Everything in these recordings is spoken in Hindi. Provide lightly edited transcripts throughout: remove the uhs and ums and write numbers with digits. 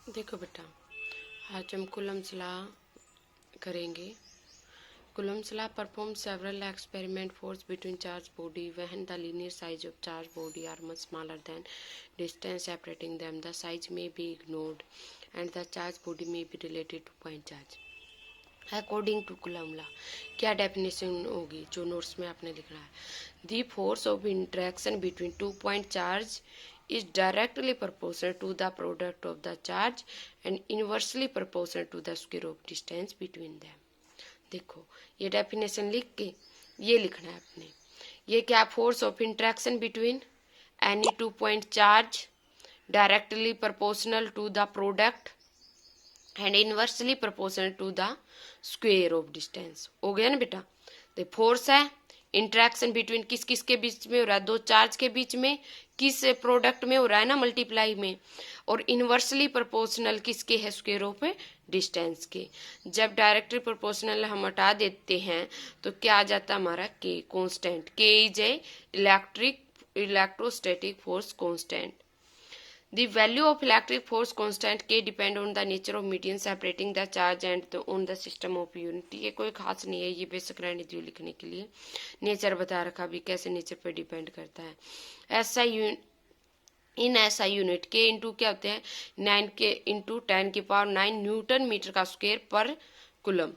देखो बेटा, आज हम कूलम्स लॉ करेंगे। Coulomb's law performs several experiment force between charged body when the linear size of charged body are much smaller than distance separating them. The size may be ignored and the charged body may be related to point charge. According to coulomb law क्या डेफिनेशन होगी जो नोट्स में आपने लिखना है। The force of interaction between 2 point charge is directly proportional to the product of the charge and inversely proportional to the square of distance between them. देखो ये डेफिनेशन लिख के ये लिखना है आपने। ये क्या, force of interaction between any 2 point charge directly proportional to the product and inversely proportional to the square of distance. हो गया ना बेटा। तो फोर्स है इंटरेक्शन बिटवीन किस किस के बीच में हो रहा है, दो चार्ज के बीच में, किस प्रोडक्ट में हो रहा है ना, मल्टीप्लाई में। और इनवर्सली प्रोपोर्शनल किसके है, स्क्वायर ऑफ डिस्टेंस के। जब डायरेक्टली प्रोपोर्शनल हम हटा देते हैं तो क्या आ जाता है हमारा के कांस्टेंट। के is a electrostatic force constant. The value of electric force constant K depend on the nature of medium separating the charge and on the system of unit। ये कोई खास नहीं है, ये बेसिक रहने दियो लिखने के लिए। नेचर बता रखा भी कैसे नेचर पर डिपेंड करता है। ऐसा यूनिट के इंटू क्या होते हैं 9 के इंटू 10⁹ न्यूटन मीटर का स्क्वायर पर कूलम।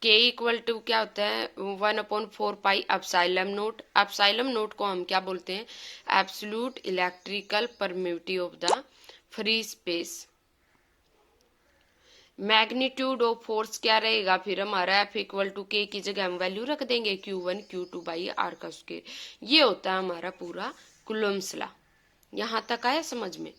के इक्वल टू क्या होता है 1/4 एप्सिलॉन नोट। एप्सिलॉन नोट को हम क्या बोलते हैं, absolute electrical permittivity of the free space. Magnitude of force क्या रहेगा फिर हमारा, एफ इक्वल टू के की जगह हम वैल्यू रख देंगे Q1 Q2 बाई आर का स्क्वायर। ये होता है हमारा पूरा कूलम्स लॉ। यहाँ तक आया समझ में।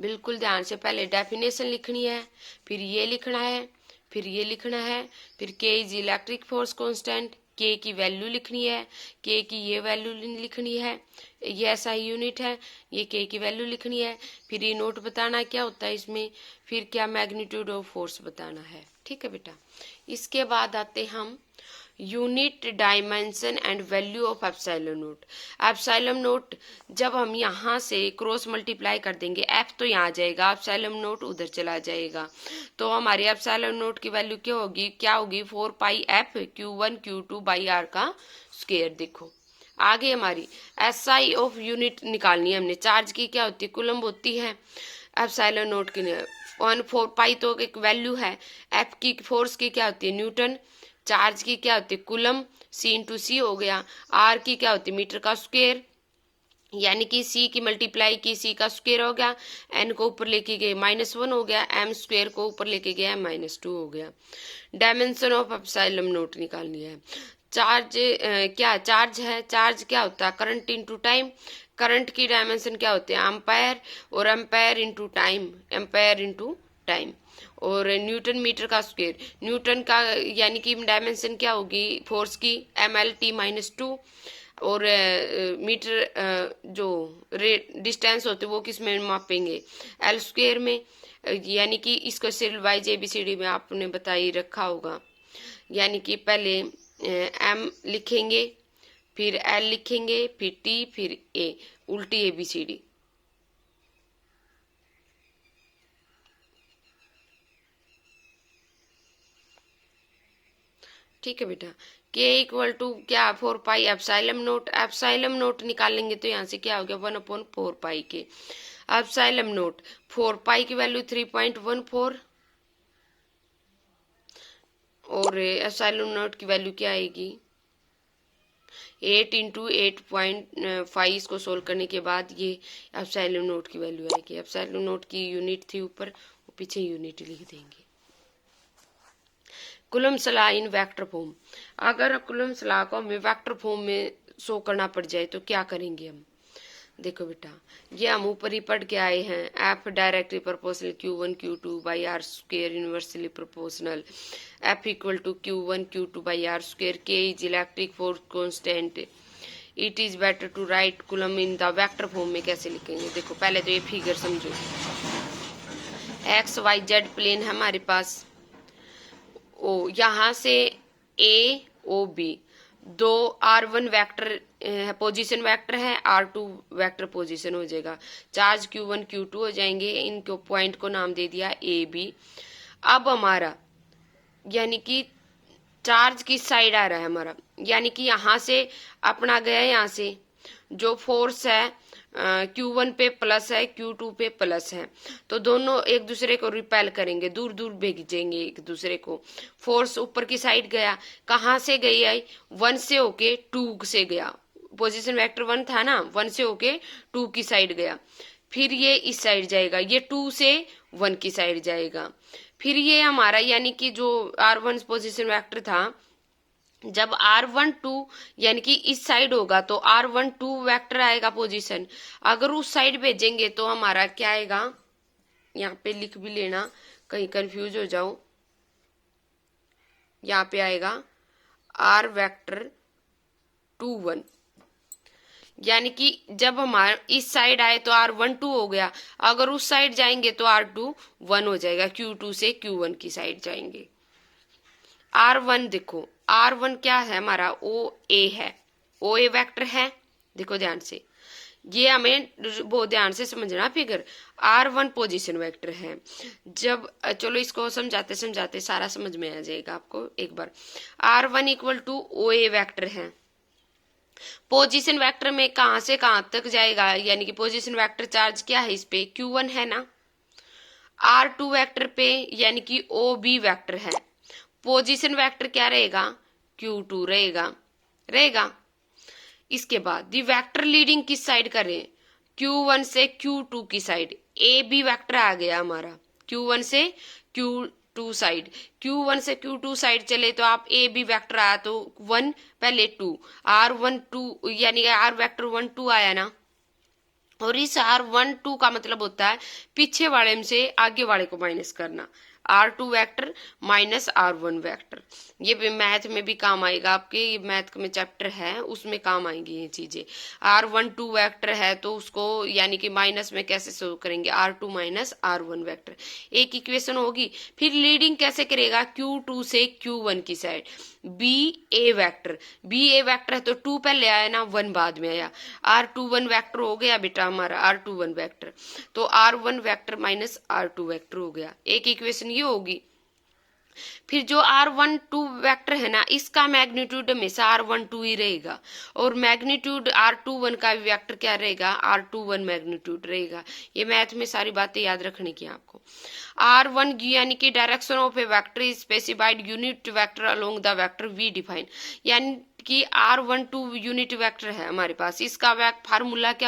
बिल्कुल ध्यान से पहले डेफिनेशन लिखनी है, फिर ये लिखना है, फिर ये लिखना है, फिर के इज इलेक्ट्रिक फोर्स कांस्टेंट, के की वैल्यू लिखनी है, के की ये वैल्यू लिखनी है, ये ऐसा ही यूनिट है, ये के की वैल्यू लिखनी है, फिर ये नोट बताना क्या होता है इसमें, फिर क्या मैग्नीट्यूड ऑफ फोर्स बताना है। ठीक है बेटा। इसके बाद आते हम unit dimension and value of epsilon note. Epsilon note जब हम यहाँ से क्रॉस मल्टीप्लाई कर देंगे, एफ तो यहाँ आ जाएगा, एप्सिलॉन नोट उधर चला जाएगा, तो हमारी एप्सिलॉन नोट की वैल्यू क्या होगी 4πf Q1 Q2 by are का स्क्वायर। देखो आगे हमारी SI ऑफ यूनिट निकालनी है हमने। चार्ज की क्या होती है, कूलम्ब होती है। एप्सिलॉन नोट की 1/4 तो एक वैल्यू है। एफ की फोर्स की क्या होती है न्यूटन, चार्ज की क्या होती है कूलम, C इंटू सी हो गया। आर की क्या होती है मीटर का स्क्वायर, यानी कि C की मल्टीप्लाई की C का स्क्वायर हो गया, N को ऊपर लेके गए -1 हो गया, M स्क्वायर को ऊपर लेके गया -2 हो गया। डायमेंशन ऑफ एप्सिलॉन नोट निकालनी है। चार्ज क्या चार्ज है, चार्ज क्या होता है करंट इंटू टाइम। करंट की डायमेंशन क्या होते हैं एम्पायर, और ampere into time, ampere into time. और न्यूटन मीटर का स्क्वायर, न्यूटन का यानी कि डायमेंशन क्या होगी फोर्स की MLT-2। और मीटर जो डिस्टेंस होते वो किस में मापेंगे, L स्क्वायर में। यानी कि इसको सिर्फ ABCD में आपने बता ही रखा होगा। यानी कि पहले M लिखेंगे, फिर L लिखेंगे, फिर T, फिर A, उल्टी ABCD। ठीक है बेटा। के इक्वल टू क्या 4π एप्सिलॉन नोट। एप्सिलॉन नोट निकालेंगे तो यहाँ से क्या हो गया 1/4 के। एप्सिलॉन नोट 4π की वैल्यू 3.14 और एप्सिलॉन नोट की वैल्यू क्या आएगी 8 इंटू 8.5। इसको सोल्व करने के बाद ये एप्सिलॉन नोट की वैल्यू आएगी। एप्सिलॉन नोट की यूनिट थी ऊपर, वो पीछे यूनिट लिख देंगे। Coulomb's law in vector form. अगर कूलम्स लॉ को हमें वेक्टर फॉर्म में शो करना पड़ जाए तो क्या करेंगे हम। देखो बेटा ये हम ऊपर ही पढ़ के आए हैं, F directly proportional Q1 Q2 by R square inversely proportional. F equal to Q1 Q2 by R square. K is electric force constant. It is better to write Coulomb in the vector form में कैसे लिखेंगे। देखो पहले तो ये फिगर समझो, XYZ प्लेन है हमारे पास, ओ यहाँ से AOB दो R1 वेक्टर पोजीशन वेक्टर है, R2 वेक्टर पोजीशन हो जाएगा। चार्ज Q1 Q2 हो जाएंगे, इनको पॉइंट को नाम दे दिया A B। अब हमारा यानी कि चार्ज किस साइड आ रहा है हमारा, यानी कि यहाँ से अपना गया, यहाँ से जो फोर्स है Q1 पे प्लस है, Q2 पे प्लस है, तो दोनों एक दूसरे को रिपेल करेंगे, दूर दूर भेजेंगे एक दूसरे को। फोर्स ऊपर की साइड गया, कहाँ से गई है, 1 से होके 2 से गया, पोजीशन वेक्टर 1 था ना, 1 से होके 2 की साइड गया, फिर ये इस साइड जाएगा, ये 2 से 1 की साइड जाएगा। फिर ये हमारा यानी कि जो R1 पोजीशन वेक्टर था, जब R12 यानी कि इस साइड होगा तो R12 वेक्टर आएगा पोजीशन। अगर उस साइड भेजेंगे तो हमारा क्या आएगा, यहाँ पे लिख भी लेना कहीं कंफ्यूज हो जाओ, यहाँ पे आएगा R वेक्टर 2 1, यानी कि जब हमारा इस साइड आए तो R12 हो गया, अगर उस साइड जाएंगे तो R2 1 हो जाएगा, Q2 से Q1 की साइड जाएंगे। R1 देखो, R1 क्या है हमारा, OA है, OA वेक्टर है, देखो ध्यान से, ये हमें बहुत ध्यान से समझना फिगर। R1 पोजीशन वेक्टर है, जब चलो इसको समझाते समझाते सारा समझ में आ जाएगा आपको एक बार। R1 equal to OA vector है, पोजीशन वेक्टर में कहां से कहां तक जाएगा, यानी कि पोजीशन वेक्टर चार्ज क्या है इस पे, Q1 है ना। R2 वेक्टर पे यानी कि OB वेक्टर है, पोजीशन वेक्टर क्या रहेगा, Q2 रहेगा। इसके बाद दी वेक्टर लीडिंग किस साइड करें, Q1 से Q2 की साइड, AB वेक्टर आ गया हमारा, Q1 से Q2 साइड, Q1 से Q2 साइड चले तो आप AB वेक्टर आया तो 1 पहले 2, R1 2 यानी R वेक्टर 1 2 आया ना, और इस R1 2 का मतलब होता है पीछे वाले में से आगे वाले को माइनस करना, R2 vector minus R1 vector. ये मैथ में भी काम आएगा आपके, ये मैथ में चैप्टर है उसमें काम आएंगी ये चीजें। R1 2 वेक्टर है तो उसको यानी कि माइनस में कैसे शो करेंगे, R2 माइनस R1 वेक्टर, एक इक्वेशन होगी। फिर लीडिंग कैसे करेगा, Q2 से Q1 की साइड, BA वेक्टर है तो 2 पहले आया ना, 1 बाद में आया, R21 वेक्टर हो गया बेटा हमारा, R21 वेक्टर, तो R1 vector minus R2 vector हो गया, एक इक्वेशन ये होगी। फिर जो R12 वेक्टर है ना, इसका मैग्नीट्यूड हमेशा R12 ही रहेगा, और मैग्नीट्यूड R21 का भी वेक्टर क्या रहेगा, R21 मैग्नीट्यूड रहेगा। ये मैथ में सारी बातें याद रखने की आपको। R1 यानी कि direction of a vector is specified unit vector along the vector we define, यानी कि R12 यूनिट वेक्टर है हमारे पास, इसका फार्मूला क्या